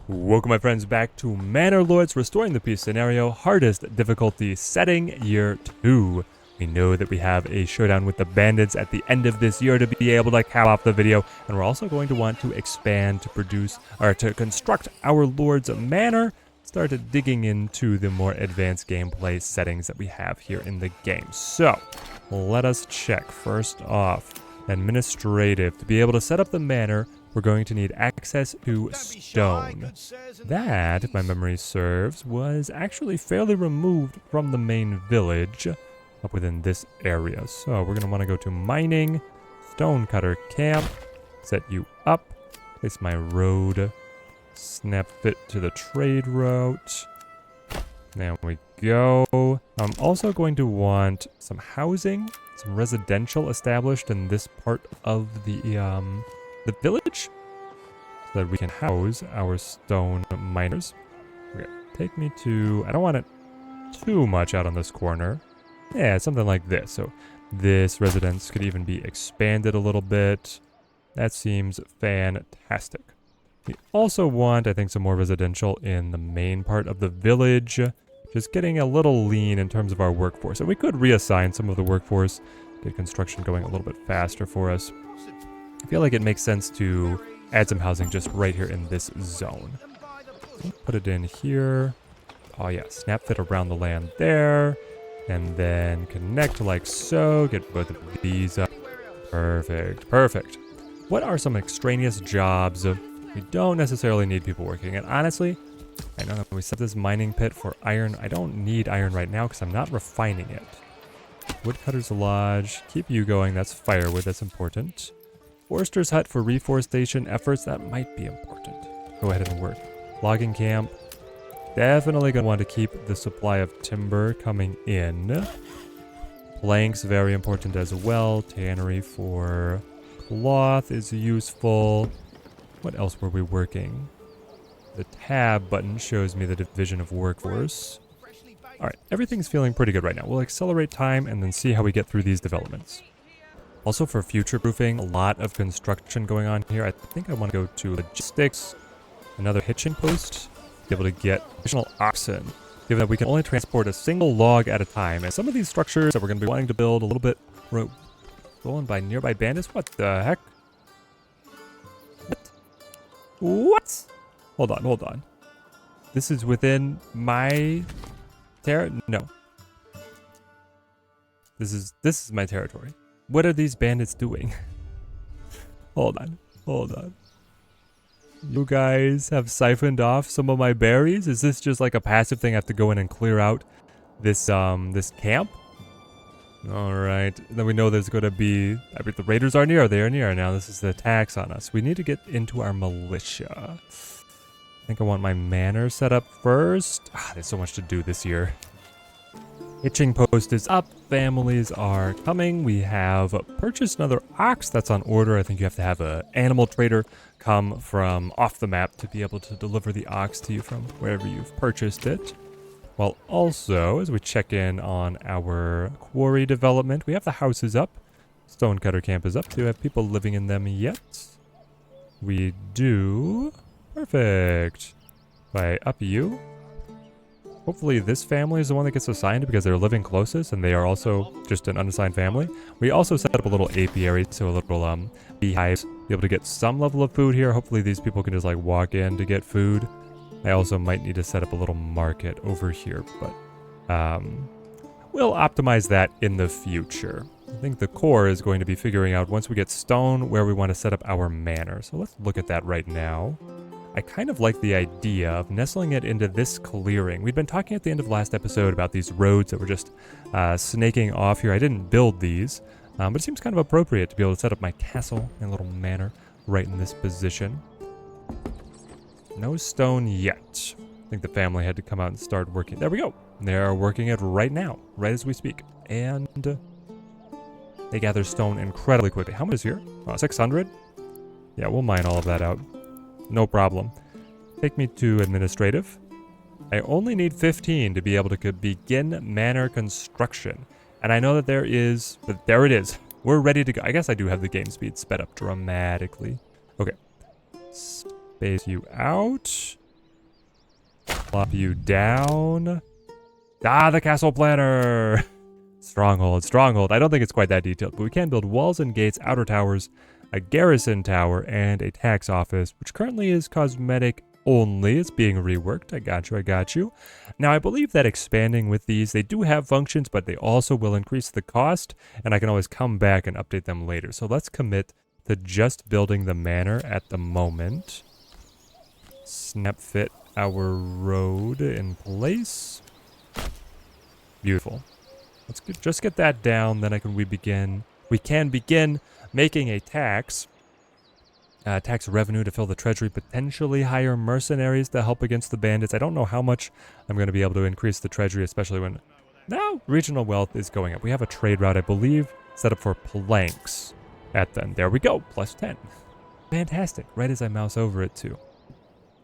Welcome my friends back to Manor Lords Restoring the Peace scenario, hardest difficulty setting, year 2. We know that we have a showdown with the bandits at the end of this year to be able to cap off the video, and we're also going to want to expand to produce, or to construct our Lord's Manor, start digging into the more advanced gameplay settings that we have here in the game. So, let us check. First off, administrative. To be able to set up the manor, we're going to need access to stone. That, if my memory serves, was actually fairly removed from the main village up within this area. So we're going to want to go to mining, stonecutter camp, set you up, place my road, snap fit to the trade route. There we go. I'm also going to want some housing, some residential established in this part of the village, so that we can house our stone miners. Okay, take me to, I don't want it too much out on this corner. Yeah, something like this. So this residence could even be expanded a little bit. That seems fantastic. We also want, I think, some more residential in the main part of the village. Just getting a little lean in terms of our workforce. And we could reassign some of the workforce, get construction going a little bit faster for us. I feel like it makes sense to add some housing just right here in this zone. Put it in here. Oh yeah, snap fit around the land there. And then connect like so. Get both of these up. Perfect, perfect. What are some extraneous jobs we don't necessarily need people working? And honestly, I know that when we set this mining pit for iron, I don't need iron right now because I'm not refining it. Woodcutter's Lodge. Keep you going. That's firewood. That's important. Forester's Hut for reforestation efforts, that might be important. Go ahead and work. Logging camp. Definitely going to want to keep the supply of timber coming in. Planks, very important as well. Tannery for cloth is useful. What else were we working? The tab button shows me the division of workforce. Alright, everything's feeling pretty good right now. We'll accelerate time and then see how we get through these developments. Also for future-proofing, a lot of construction going on here. I think I want to go to logistics, another hitching post, be able to get additional oxen, given that we can only transport a single log at a time. And some of these structures that we're going to be wanting to build a little bit going by nearby bandits. What the heck? What? Hold on. This is within my no. This is my territory. What are these bandits doing? Hold on. You guys have siphoned off some of my berries? Is this just like a passive thing? I have to go in and clear out this this camp? Alright. Then we know there's gonna be, I mean, the raiders are near. They are near. Now this is the attacks on us. We need to get into our militia. I think I want my manor set up first. There's so much to do this year. Hitching post is up. Families are coming. We have purchased another ox that's on order. I think you have to have an animal trader come from off the map to be able to deliver the ox to you from wherever you've purchased it. While also, as we check in on our quarry development, we have the houses up. Stonecutter camp is up. Do we have people living in them yet? We do. Perfect. By up you. Hopefully this family is the one that gets assigned because they're living closest and they are also just an unassigned family. We also set up a little apiary, so a little beehive, be able to get some level of food here. Hopefully these people can just like walk in to get food. I also might need to set up a little market over here, but we'll optimize that in the future. I think the core is going to be figuring out once we get stone where we want to set up our manor. So let's look at that right now. I kind of like the idea of nestling it into this clearing. We'd been talking at the end of last episode about these roads that were just snaking off here. I didn't build these, but it seems kind of appropriate to be able to set up my castle and little manor right in this position. No stone yet. I think the family had to come out and start working. There we go. They're working it right now, right as we speak. And they gather stone incredibly quickly. How much is here? 600? Yeah, we'll mine all of that out. No problem. Take me to administrative. I only need 15 to be able to begin manor construction. And I know that there is, but there it is. We're ready to go. I guess I do have the game speed sped up dramatically. Okay. Space you out. Plop you down. Ah, the castle planner. Stronghold, stronghold. I don't think it's quite that detailed, but we can build walls and gates, outer towers, a garrison tower, and a tax office, which currently is cosmetic only. It's being reworked. I got you. Now, I believe that expanding with these, they do have functions, but they also will increase the cost, and I can always come back and update them later. So let's commit to just building the manor at the moment. Snap fit our road in place. Beautiful. Let's just get that down, then we can begin making a tax revenue to fill the treasury, potentially hire mercenaries to help against the bandits. I don't know how much I'm going to be able to increase the treasury, especially when now regional wealth is going up. We have a trade route, I believe, set up for planks at them. There we go, plus 10. Fantastic, right as I mouse over it too.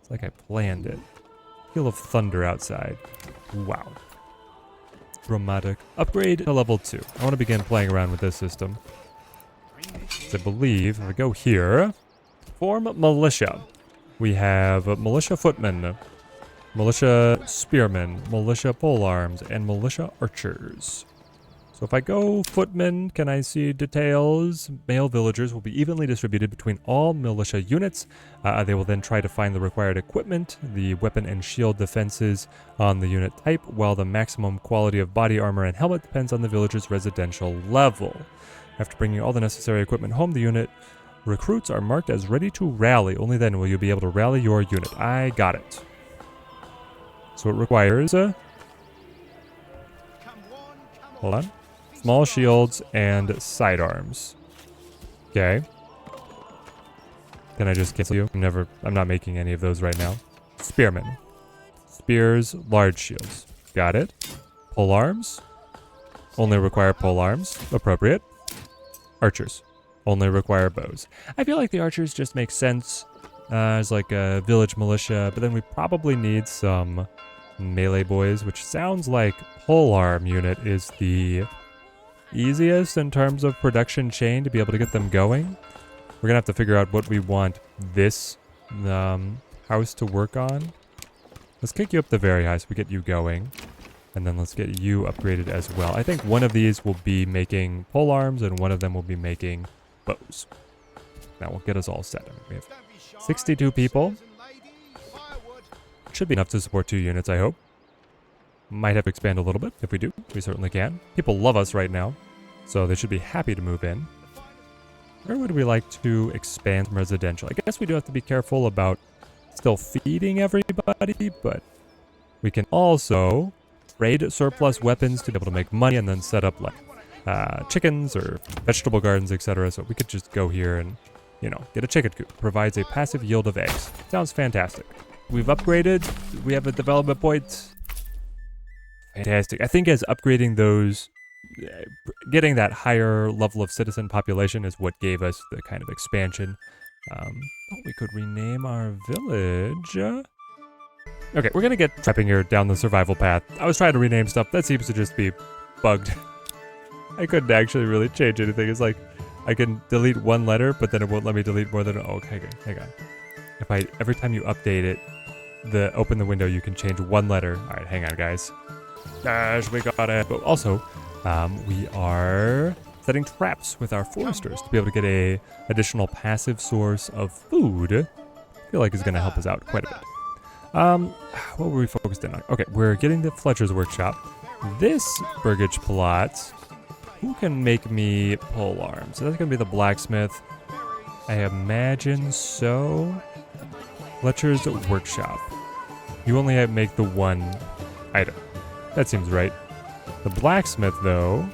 It's like I planned it. Peal of thunder outside. Wow. Dramatic. Upgrade to level 2. I want to begin playing around with this system. So I believe, if I go here, form militia. We have militia footmen, militia spearmen, militia polearms, and militia archers. So if I go footmen, can I see details? Male villagers will be evenly distributed between all militia units. They will then try to find the required equipment, the weapon and shield defenses on the unit type, while the maximum quality of body armor and helmet depends on the villager's residential level. After bringing all the necessary equipment home, the unit recruits are marked as ready to rally. Only then will you be able to rally your unit. I got it. So it requires hold on. Small shields and sidearms. Okay. Can I just cancel you? I'm not making any of those right now. Spearmen. Spears, large shields. Got it. Polearms. Only require polearms. Appropriate. Archers. Only require bows. I feel like the archers just make sense as like a village militia, but then we probably need some melee boys, which sounds like polearm unit is the easiest in terms of production chain to be able to get them going. We're gonna have to figure out what we want this house to work on. Let's kick you up the very high so we get you going. And then let's get you upgraded as well. I think one of these will be making polearms and one of them will be making bows. That will get us all set. We have 62 people. Should be enough to support 2 units, I hope. Might have to expand a little bit. If we do, we certainly can. People love us right now, so they should be happy to move in. Where would we like to expand residential? I guess we do have to be careful about still feeding everybody, but we can also trade surplus weapons to be able to make money and then set up like chickens or vegetable gardens, etc. So we could just go here and, you know, get a chicken coop. Provides a passive yield of eggs. Sounds fantastic. We've upgraded. We have a development point. Fantastic. I think as upgrading those, getting that higher level of citizen population is what gave us the kind of expansion. We could rename our village. Okay, we're gonna get trapping here down the survival path. I was trying to rename stuff. That seems to just be bugged. I couldn't actually really change anything. It's like I can delete one letter, but then it won't let me delete more than... Oh, okay, hang on. Every time you update it, open the window, you can change one letter. All right, hang on, guys. Gosh, we got it. But also, we are setting traps with our foresters to be able to get a additional passive source of food. I feel like is going to help us out quite a bit. What were we focused in on? Okay, we're getting the Fletcher's workshop. This burgage plot. Who can make me pole arms? So that's going to be the blacksmith. I imagine so. Fletcher's workshop. You only have to make the one item. That seems right. The blacksmith, though,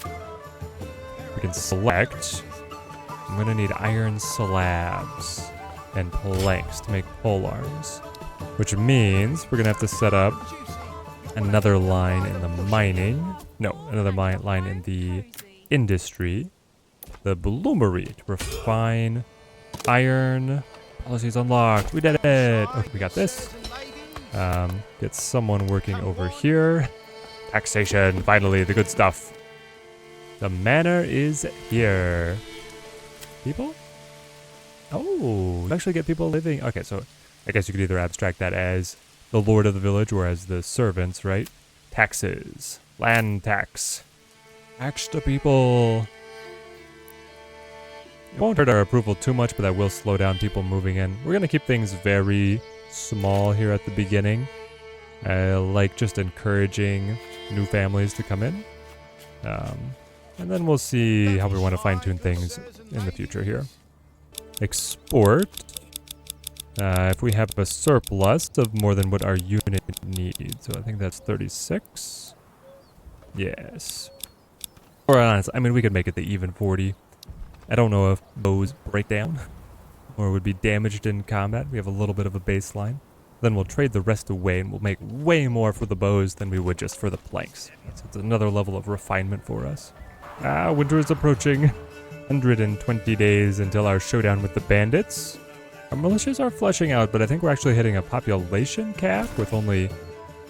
we can select. I'm going to need iron slabs and planks to make pole arms, which means we're going to have to set up another line in the mining. No, another line in the industry. The bloomery to refine iron. Policies unlocked. We did it. Okay, we got this. Get someone working over here. Taxation, finally, the good stuff. The manor is here. People? Oh, actually get people living. Okay, so I guess you could either abstract that as the lord of the village, or as the servants, right? Taxes. Land tax. Tax to people. It won't hurt our approval too much, but that will slow down people moving in. We're going to keep things very small here at the beginning. I like just encouraging new families to come in. And then we'll see how we want to fine-tune things in the future here. Export. If we have a surplus of more than what our unit needs. So I think that's 36. Yes. Or honestly, I mean, we could make it the even 40. I don't know if bows break down or would be damaged in combat. We have a little bit of a baseline. Then we'll trade the rest away and we'll make way more for the bows than we would just for the planks. So it's another level of refinement for us. Winter is approaching. 120 days until our showdown with the bandits. Our militias are fleshing out, but I think we're actually hitting a population cap with only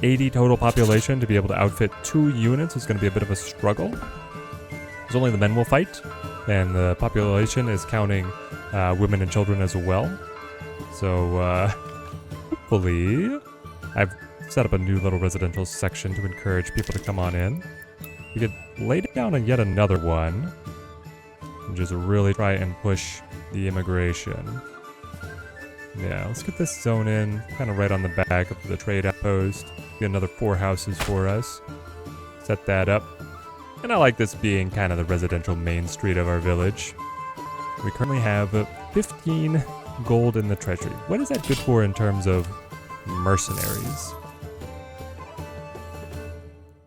80 total population to be able to outfit 2 units. It's going to be a bit of a struggle. Because only the men will fight, and the population is counting women and children as well. So, hopefully, I've set up a new little residential section to encourage people to come on in. We could lay down yet another one and just really try and push the immigration. Yeah, let's get this zone in, kind of right on the back of the trade outpost. Get another 4 houses for us. Set that up. And I like this being kind of the residential main street of our village. We currently have 15 gold in the treasury. What is that good for in terms of mercenaries?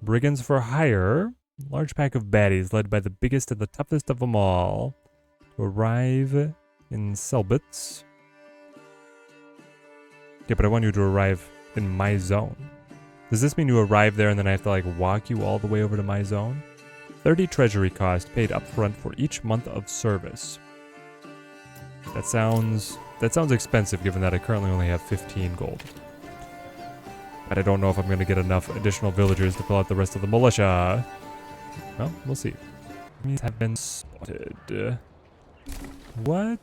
Brigands for hire. Large pack of baddies led by the biggest and the toughest of them all. To arrive in Selbitz. Yeah, but I want you to arrive in my zone. Does this mean you arrive there and then I have to like walk you all the way over to my zone? 30 treasury cost paid upfront for each month of service. That sounds expensive given that I currently only have 15 gold. But I don't know if I'm going to get enough additional villagers to fill out the rest of the militia. Well, we'll see. These have been spotted. What?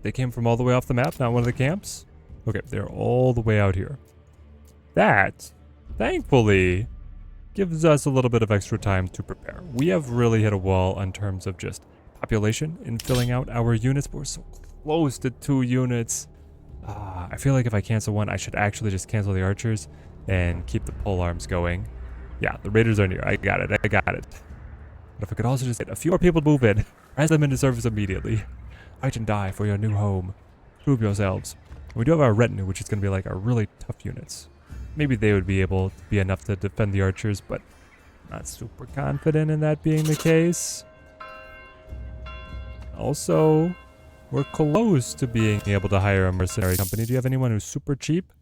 They came from all the way off the map, not one of the camps? Okay, they're all the way out here. That, thankfully, gives us a little bit of extra time to prepare. We have really hit a wall in terms of just population in filling out our units, but we're so close to 2 units. I feel like if I cancel one, I should actually just cancel the archers and keep the pole arms going. Yeah, the raiders are near. I got it. But if I could also just get a few more people to move in, rise them into service immediately. Fight and die for your new home. Prove yourselves. We do have our retinue, which is going to be like our really tough units. Maybe they would be able to be enough to defend the archers, but not super confident in that being the case. Also, we're close to being able to hire a mercenary company. Do you have anyone who's super cheap?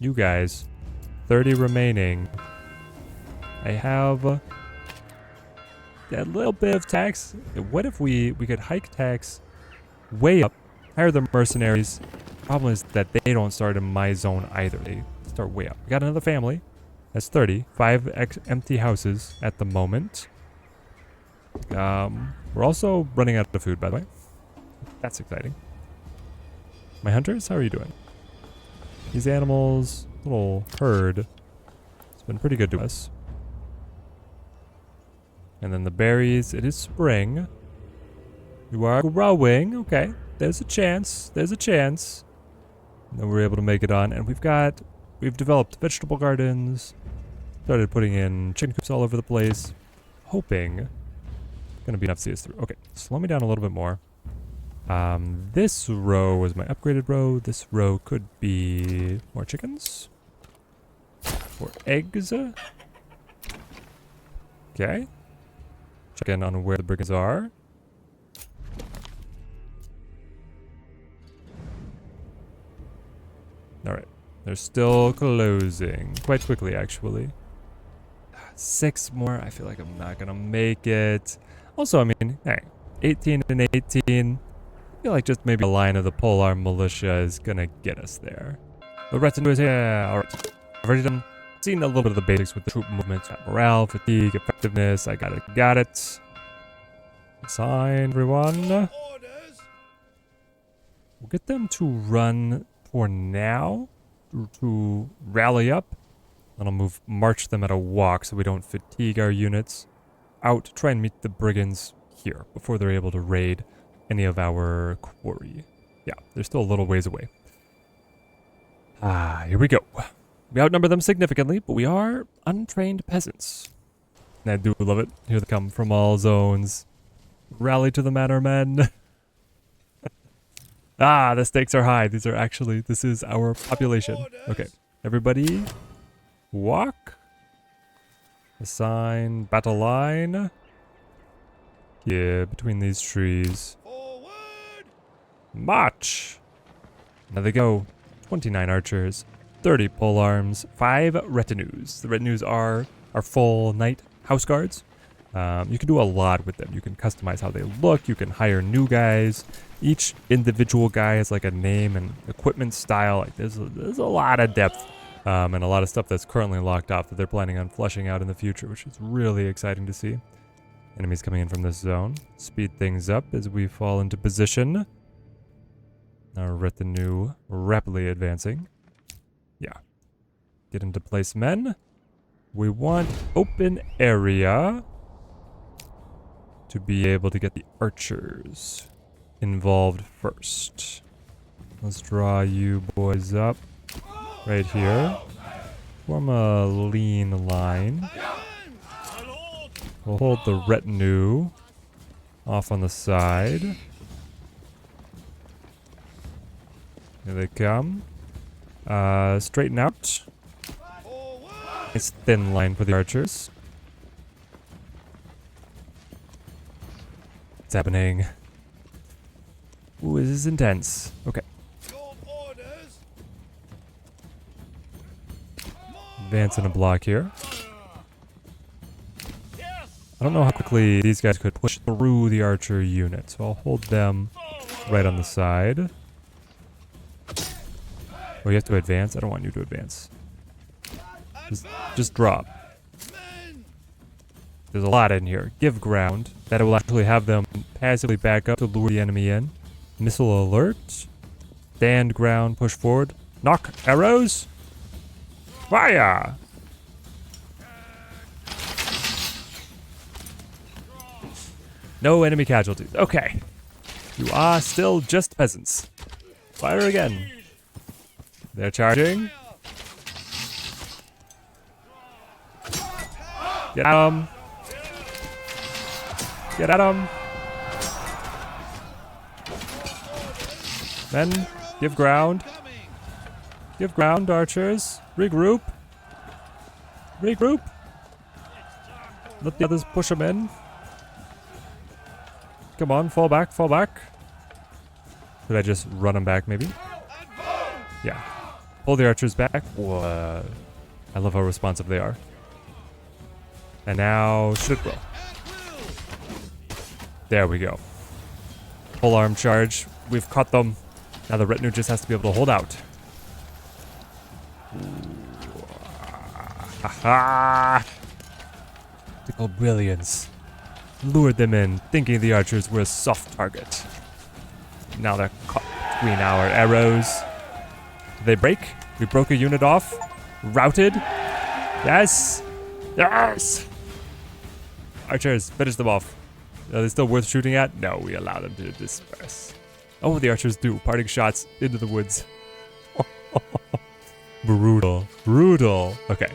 You guys. 30 remaining. I have a little bit of tax. What if we could hike tax way up, hire the mercenaries? Problem is that they don't start in my zone either. They start way up. We got another family. That's 30. 5 empty houses at the moment. We're also running out of food, by the way. That's exciting. My hunters, how are you doing? These animals, little herd, it's been pretty good to us. And then the berries, it is spring. You are growing. Okay, there's a chance. And then we're able to make it on. And we've developed vegetable gardens. Started putting in chicken coops all over the place. Hoping gonna be enough to see us through. Okay, slow me down a little bit more. This row was my upgraded row. This row could be more chickens. Or eggs. Okay. Check in on where the brigands are. Alright. They're still closing. Quite quickly, actually. 6 more. I feel like I'm not gonna make it. Also, I mean, hey, 18 and 18. I feel like just maybe a line of the polearm militia is gonna get us there. The retinue is here. Alright. I've already seen a little bit of the basics with the troop movements. Morale, fatigue, effectiveness. I got it. Sign, everyone. We'll get them to run for now. to rally up. Then I'll march them at a walk so we don't fatigue our units. Out to try and meet the brigands here before they're able to raid any of our quarry. Yeah, they're still a little ways away. Here we go. We outnumber them significantly, but we are untrained peasants. And I do love it. Here they come from all zones. Rally to the manor, men. The stakes are high. This is our population. Okay, everybody walk. Assign battle line. Yeah, between these trees. March! Now they go. 29 archers, 30 polearms, 5 retinues. The retinues are our full knight house guards. You can do a lot with them. You can customize how they look. You can hire new guys. Each individual guy has like a name and equipment style. Like there's a lot of depth and a lot of stuff that's currently locked off that they're planning on fleshing out in the future, which is really exciting to see. Enemies coming in from this zone. Speed things up as we fall into position. Our retinue rapidly advancing. Yeah. Get into place, men. We want open area to be able to get the archers involved first. Let's draw you boys up right here. Form a lean line. We'll hold the retinue off on the side. Here they come. Straighten out. Nice thin line for the archers. What's happening? Ooh, this is intense. Okay. Advance in a block here. I don't know how quickly these guys could push through the archer unit, so I'll hold them right on the side. Oh, you have to advance? I don't want you to advance. Just drop. There's a lot in here. Give ground. That will actually have them passively back up to lure the enemy in. Missile alert. Stand ground, push forward. Knock arrows. Fire! No enemy casualties. Okay. You are still just peasants. Fire again. They're charging. Get at them. Get at them. Men, give ground. Give ground, archers. Regroup. Regroup. Let the others push them in. Come on, fall back, fall back. Should I just run them back, maybe? Yeah. Pull the archers back. Whoa. I love how responsive they are. And now, shoot roll. There we go. Full arm charge. We've caught them. Now the retinue just has to be able to hold out. Ha! Tactical brilliance. Lured them in, thinking the archers were a soft target. Now they're caught between our arrows. Did they break? We broke a unit off. Routed. Yes! Yes! Archers, finish them off. Are they still worth shooting at? No, we allow them to disperse. Oh, the archers do. Parting shots into the woods. Brutal. Brutal. Okay.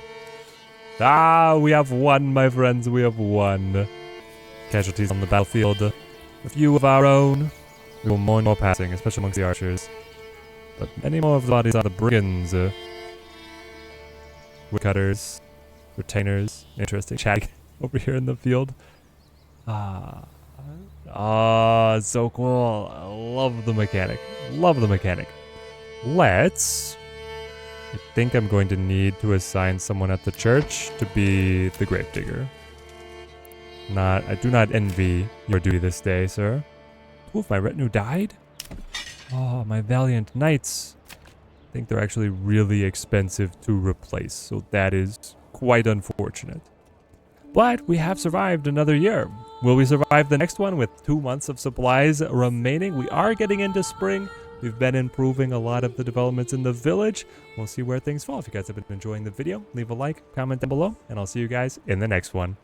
We have won, my friends. We have won. Casualties on the battlefield. A few of our own. We will mourn more passing, especially amongst the archers. But many more of the bodies are the brigands. Woodcutters. Retainers. Interesting. Chatting over here in the field. So cool. I love the mechanic. Love the mechanic. I think I'm going to need to assign someone at the church to be the gravedigger. I do not envy your duty this day, sir. Oof, my retinue died? Oh, my valiant knights. I think they're actually really expensive to replace, so that is quite unfortunate. But we have survived another year. Will we survive the next one with 2 months of supplies remaining? We are getting into spring. We've been improving a lot of the developments in the village. We'll see where things fall. If you guys have been enjoying the video, leave a like, comment down below, and I'll see you guys in the next one.